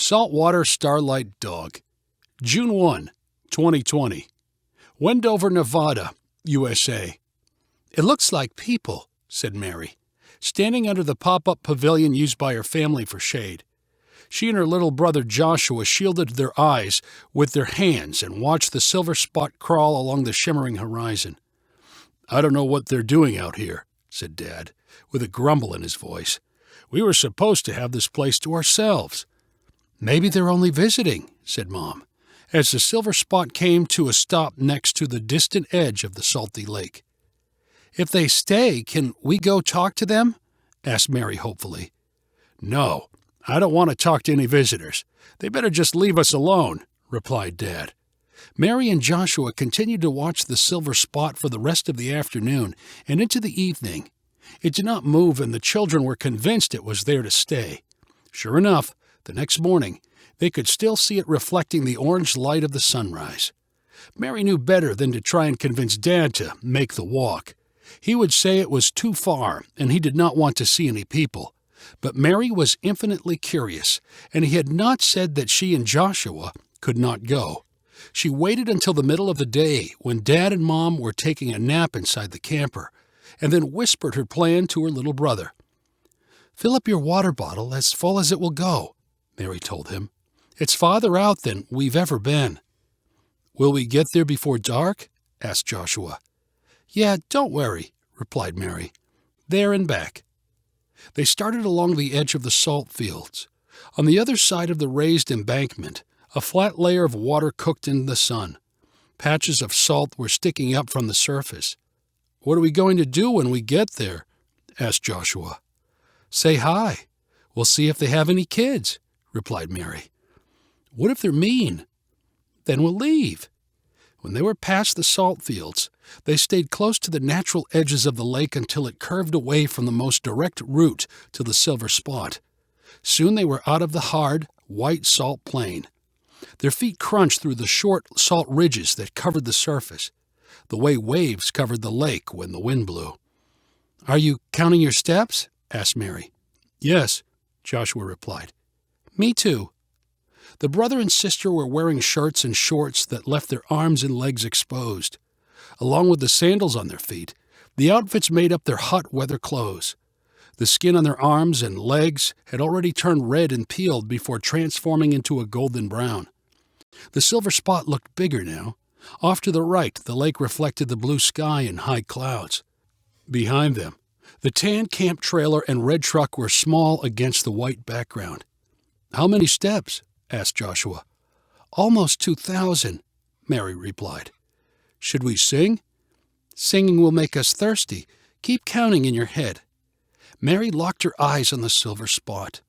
Saltwater Starlight Dog. June 1, 2020. Wendover, Nevada, USA. "It looks like people," said Mary, standing under the pop-up pavilion used by her family for shade. She and her little brother Joshua shielded their eyes with their hands and watched the silver spot crawl along the shimmering horizon. "I don't know what they're doing out here," said Dad, with a grumble in his voice. "We were supposed to have this place to ourselves." "Maybe they're only visiting," said Mom, as the silver spot came to a stop next to the distant edge of the salty lake. "If they stay, can we go talk to them?" asked Mary hopefully. "No, I don't want to talk to any visitors. They better just leave us alone," replied Dad. Mary and Joshua continued to watch the silver spot for the rest of the afternoon and into the evening. It did not move, and the children were convinced it was there to stay. Sure enough, the next morning, they could still see it reflecting the orange light of the sunrise. Mary knew better than to try and convince Dad to make the walk. He would say it was too far, and he did not want to see any people. But Mary was infinitely curious, and he had not said that she and Joshua could not go. She waited until the middle of the day, when Dad and Mom were taking a nap inside the camper, and then whispered her plan to her little brother. "Fill up your water bottle as full as it will go," Mary told him. "It's farther out than we've ever been." "Will we get there before dark?" asked Joshua. "Yeah, don't worry," replied Mary. "There and back." They started along the edge of the salt fields. On the other side of the raised embankment, a flat layer of water cooked in the sun. Patches of salt were sticking up from the surface. "What are we going to do when we get there?" asked Joshua. "Say hi. We'll see if they have any kids," replied Mary. "What if they're mean?" "Then we'll leave." When they were past the salt fields, they stayed close to the natural edges of the lake until it curved away from the most direct route to the silver spot. Soon they were out of the hard, white salt plain. Their feet crunched through the short salt ridges that covered the surface, the way waves covered the lake when the wind blew. "Are you counting your steps?" asked Mary. "Yes," Joshua replied. "Me too." The brother and sister were wearing shirts and shorts that left their arms and legs exposed. Along with the sandals on their feet, the outfits made up their hot weather clothes. The skin on their arms and legs had already turned red and peeled before transforming into a golden brown. The silver spot looked bigger now. Off to the right, the lake reflected the blue sky and high clouds. Behind them, the tan camp trailer and red truck were small against the white background. "How many steps?" asked Joshua. "Almost 2,000, Mary replied. "Should we sing?" "Singing will make us thirsty. Keep counting in your head." Mary locked her eyes on the silver spot.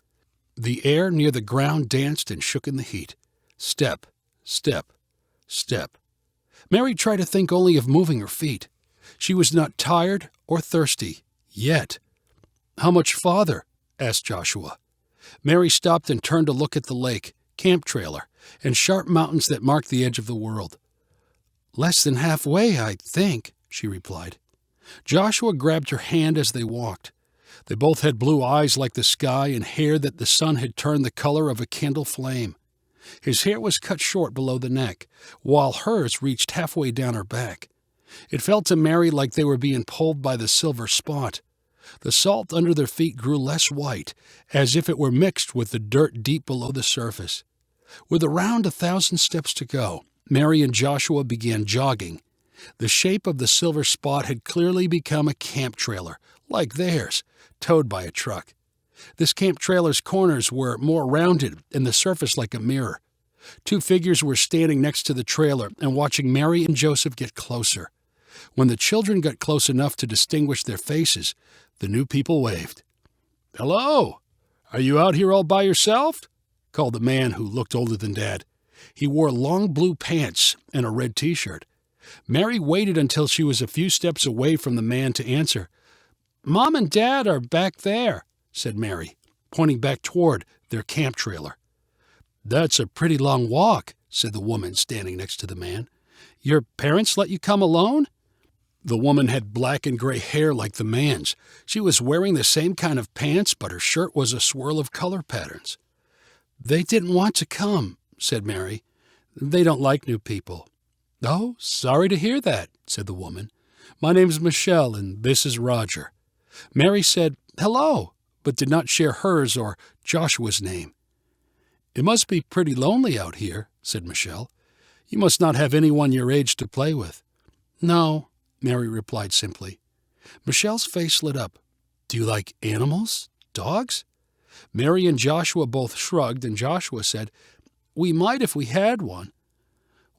The air near the ground danced and shook in the heat. Step, step, step. Mary tried to think only of moving her feet. She was not tired or thirsty, yet. "How much farther?" asked Joshua. Mary stopped and turned to look at the lake, camp trailer, and sharp mountains that marked the edge of the world. "Less than halfway, I think," she replied. Joshua grabbed her hand as they walked. They both had blue eyes like the sky and hair that the sun had turned the color of a candle flame. His hair was cut short below the neck, while hers reached halfway down her back. It felt to Mary like they were being pulled by the silver spot. The salt under their feet grew less white, as if it were mixed with the dirt deep below the surface. With around 1,000 steps to go, Mary and Joshua began jogging. The shape of the silver spot had clearly become a camp trailer, like theirs, towed by a truck. This camp trailer's corners were more rounded and the surface like a mirror. Two figures were standing next to the trailer and watching Mary and Joseph get closer. When the children got close enough to distinguish their faces, the new people waved. "Hello! Are you out here all by yourself?" called the man who looked older than Dad. He wore long blue pants and a red T-shirt. Mary waited until she was a few steps away from the man to answer. "Mom and Dad are back there," said Mary, pointing back toward their camp trailer. "That's a pretty long walk," said the woman standing next to the man. "Your parents let you come alone?" The woman had black and gray hair like the man's. She was wearing the same kind of pants, but her shirt was a swirl of color patterns. "They didn't want to come," said Mary. "They don't like new people." "Oh, sorry to hear that," said the woman. "My name's Michelle, and this is Roger." Mary said, "Hello," but did not share hers or Joshua's name. "It must be pretty lonely out here," said Michelle. "You must not have anyone your age to play with." "No," Mary replied simply. Michelle's face lit up. "Do you like animals? Dogs?" Mary and Joshua both shrugged, and Joshua said, "We might if we had one."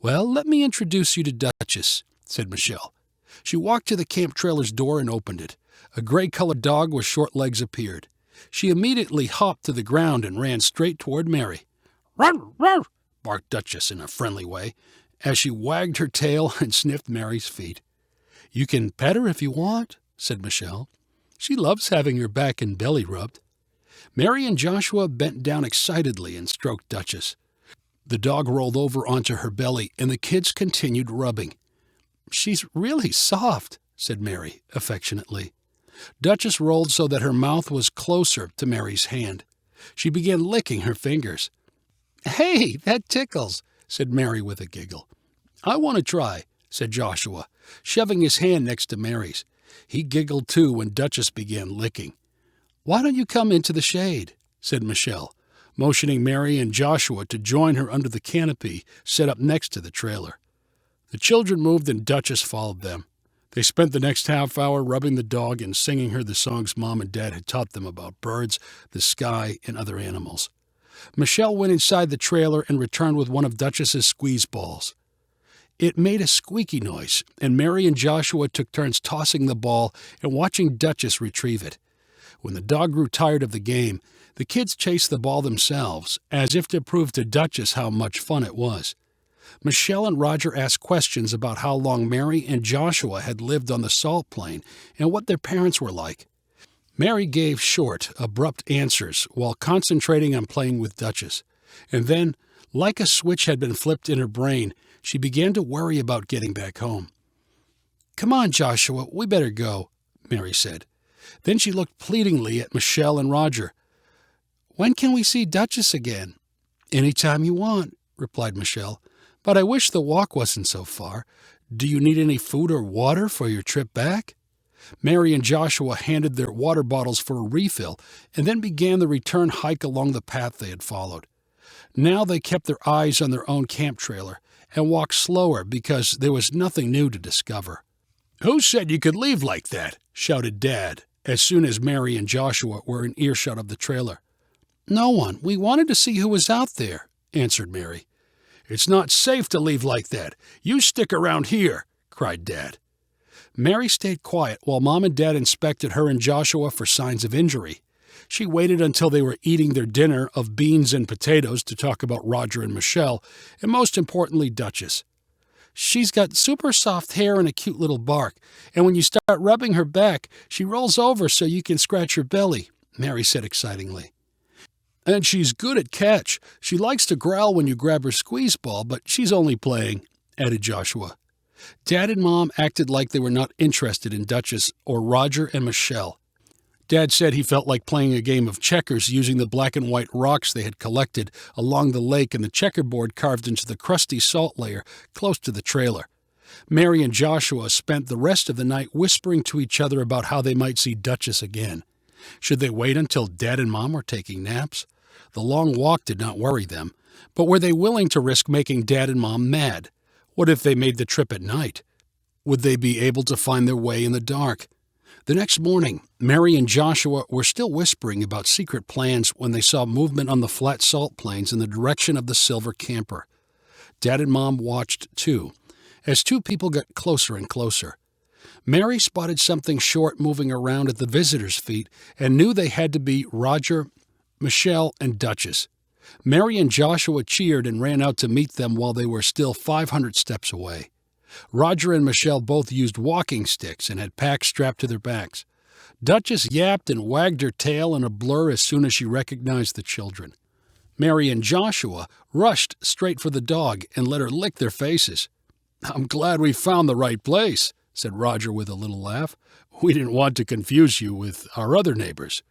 "Well, let me introduce you to Duchess," said Michelle. She walked to the camp trailer's door and opened it. A gray-colored dog with short legs appeared. She immediately hopped to the ground and ran straight toward Mary. "Ruff, ruff," barked Duchess in a friendly way, as she wagged her tail and sniffed Mary's feet. "You can pet her if you want," said Michelle. "She loves having her back and belly rubbed." Mary and Joshua bent down excitedly and stroked Duchess. The dog rolled over onto her belly, and the kids continued rubbing. "She's really soft," said Mary affectionately. Duchess rolled so that her mouth was closer to Mary's hand. She began licking her fingers. "Hey, that tickles," said Mary with a giggle. "I want to try," said Joshua, shoving his hand next to Mary's. He giggled too when Duchess began licking. "Why don't you come into the shade?" said Michelle, motioning Mary and Joshua to join her under the canopy set up next to the trailer. The children moved and Duchess followed them. They spent the next half hour rubbing the dog and singing her the songs Mom and Dad had taught them about birds, the sky, and other animals. Michelle went inside the trailer and returned with one of Duchess's squeeze balls. It made a squeaky noise, and Mary and Joshua took turns tossing the ball and watching Duchess retrieve it. When the dog grew tired of the game, the kids chased the ball themselves, as if to prove to Duchess how much fun it was. Michelle and Roger asked questions about how long Mary and Joshua had lived on the salt plain and what their parents were like. Mary gave short, abrupt answers while concentrating on playing with Duchess. And then, like a switch had been flipped in her brain, she began to worry about getting back home. "Come on, Joshua, we better go," Mary said. Then she looked pleadingly at Michelle and Roger. "When can we see Duchess again?" "Any time you want," replied Michelle. "But I wish the walk wasn't so far. Do you need any food or water for your trip back?" Mary and Joshua handed their water bottles for a refill and then began the return hike along the path they had followed. Now they kept their eyes on their own camp trailer and walked slower because there was nothing new to discover. "Who said you could leave like that?" shouted Dad, as soon as Mary and Joshua were in earshot of the trailer. "No one. We wanted to see who was out there," answered Mary. "It's not safe to leave like that. You stick around here," cried Dad. Mary stayed quiet while Mom and Dad inspected her and Joshua for signs of injury. She waited until they were eating their dinner of beans and potatoes to talk about Roger and Michelle, and most importantly, Duchess. "She's got super soft hair and a cute little bark, and when you start rubbing her back, she rolls over so you can scratch her belly," Mary said excitingly. "And she's good at catch. She likes to growl when you grab her squeeze ball, but she's only playing," added Joshua. Dad and Mom acted like they were not interested in Duchess or Roger and Michelle. Dad said he felt like playing a game of checkers using the black and white rocks they had collected along the lake and the checkerboard carved into the crusty salt layer close to the trailer. Mary and Joshua spent the rest of the night whispering to each other about how they might see Duchess again. Should they wait until Dad and Mom were taking naps? The long walk did not worry them, but were they willing to risk making Dad and Mom mad? What if they made the trip at night? Would they be able to find their way in the dark? The next morning, Mary and Joshua were still whispering about secret plans when they saw movement on the flat salt plains in the direction of the silver camper. Dad and Mom watched, too, as two people got closer and closer. Mary spotted something short moving around at the visitors' feet and knew they had to be Roger, Michelle, and Duchess. Mary and Joshua cheered and ran out to meet them while they were still 500 steps away. Roger and Michelle both used walking sticks and had packs strapped to their backs. Duchess yapped and wagged her tail in a blur as soon as she recognized the children. Mary and Joshua rushed straight for the dog and let her lick their faces. "I'm glad we found the right place," said Roger with a little laugh. "We didn't want to confuse you with our other neighbors."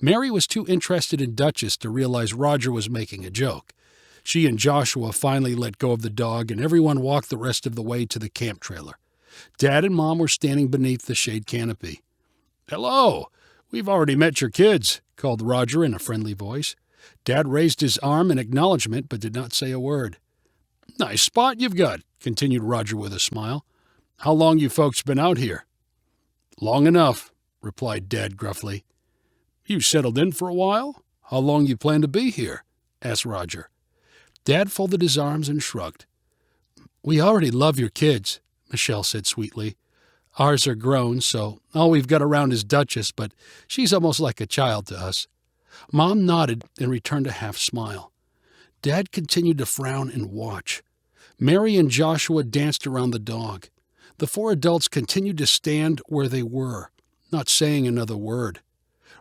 Mary was too interested in Duchess to realize Roger was making a joke. She and Joshua finally let go of the dog, and everyone walked the rest of the way to the camp trailer. Dad and Mom were standing beneath the shade canopy. "Hello! We've already met your kids," called Roger in a friendly voice. Dad raised his arm in acknowledgement but did not say a word. "Nice spot you've got," continued Roger with a smile. "How long you folks been out here?" "Long enough," replied Dad gruffly. "You settled in for a while? How long you plan to be here?" asked Roger. Dad folded his arms and shrugged. "We already love your kids," Michelle said sweetly. "Ours are grown, so all we've got around is Duchess, but she's almost like a child to us." Mom nodded and returned a half-smile. Dad continued to frown and watch. Mary and Joshua danced around the dog. The four adults continued to stand where they were, not saying another word.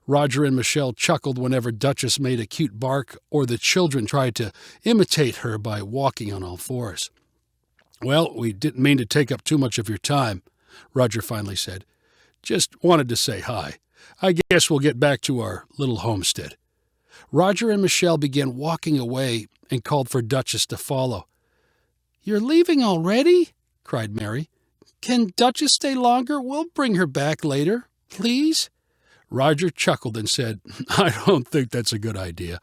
Roger and Michelle chuckled whenever Duchess made a cute bark or the children tried to imitate her by walking on all fours. "Well, we didn't mean to take up too much of your time," Roger finally said. "Just wanted to say hi. I guess we'll get back to our little homestead." Roger and Michelle began walking away and called for Duchess to follow. "You're leaving already?" cried Mary. "Can Duchess stay longer? We'll bring her back later, please." Roger chuckled and said, "I don't think that's a good idea.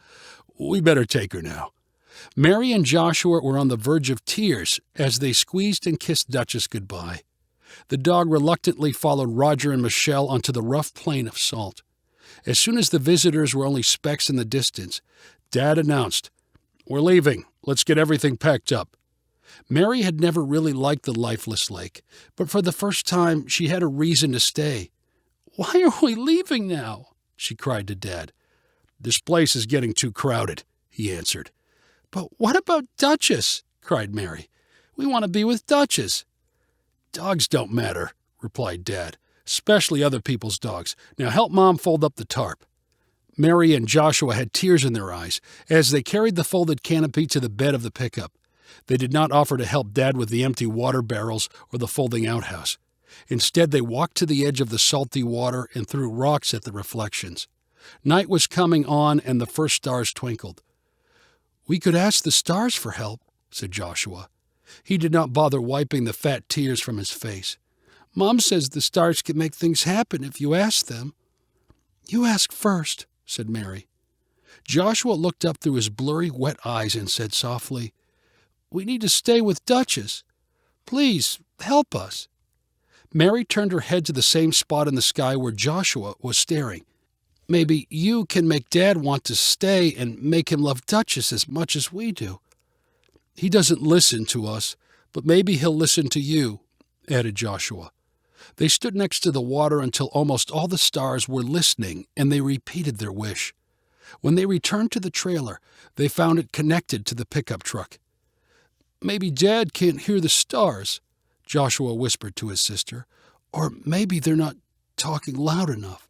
We better take her now." Mary and Joshua were on the verge of tears as they squeezed and kissed Duchess goodbye. The dog reluctantly followed Roger and Michelle onto the rough plain of salt. As soon as the visitors were only specks in the distance, Dad announced, "We're leaving. Let's get everything packed up." Mary had never really liked the lifeless lake, but for the first time she had a reason to stay. "Why are we leaving now?" she cried to Dad. "This place is getting too crowded," he answered. "But what about Duchess?" cried Mary. "We want to be with Duchess." "Dogs don't matter," replied Dad, "especially other people's dogs. Now help Mom fold up the tarp." Mary and Joshua had tears in their eyes as they carried the folded canopy to the bed of the pickup. They did not offer to help Dad with the empty water barrels or the folding outhouse. Instead, they walked to the edge of the salty water and threw rocks at the reflections. Night was coming on and the first stars twinkled. "We could ask the stars for help," said Joshua. He did not bother wiping the fat tears from his face. "Mom says the stars can make things happen if you ask them." "You ask first," said Mary. Joshua looked up through his blurry, wet eyes and said softly, "We need to stay with Duchess. Please, help us." Mary turned her head to the same spot in the sky where Joshua was staring. "Maybe you can make Dad want to stay and make him love Duchess as much as we do." "He doesn't listen to us, but maybe he'll listen to you," added Joshua. They stood next to the water until almost all the stars were listening, and they repeated their wish. When they returned to the trailer, they found it connected to the pickup truck. "Maybe Dad can't hear the stars," Joshua whispered to his sister. "Or maybe they're not talking loud enough."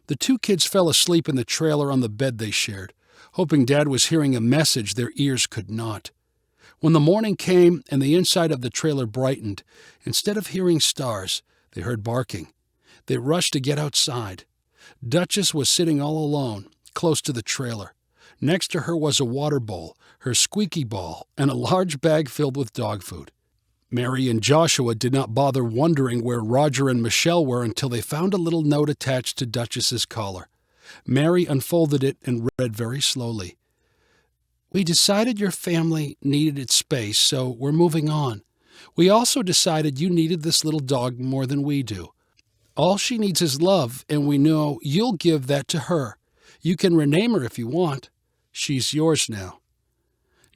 The two kids fell asleep in the trailer on the bed they shared, hoping Dad was hearing a message their ears could not. When the morning came and the inside of the trailer brightened, instead of hearing stars, they heard barking. They rushed to get outside. Duchess was sitting all alone, close to the trailer. Next to her was a water bowl, her squeaky ball, and a large bag filled with dog food. Mary and Joshua did not bother wondering where Roger and Michelle were until they found a little note attached to Duchess's collar. Mary unfolded it and read very slowly. "We decided your family needed its space, so we're moving on. We also decided you needed this little dog more than we do. All she needs is love, and we know you'll give that to her. You can rename her if you want. She's yours now."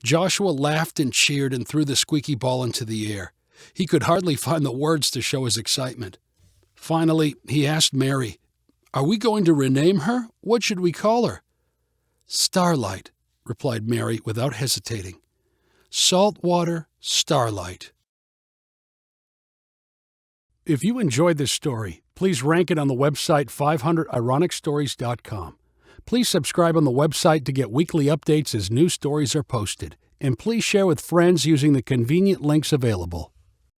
Joshua laughed and cheered and threw the squeaky ball into the air. He could hardly find the words to show his excitement. Finally, he asked Mary, "Are we going to rename her? What should we call her?" "Starlight," replied Mary without hesitating. "Saltwater, Starlight." If you enjoyed this story, please rank it on the website 500ironicstories.com. Please subscribe on the website to get weekly updates as new stories are posted. And please share with friends using the convenient links available.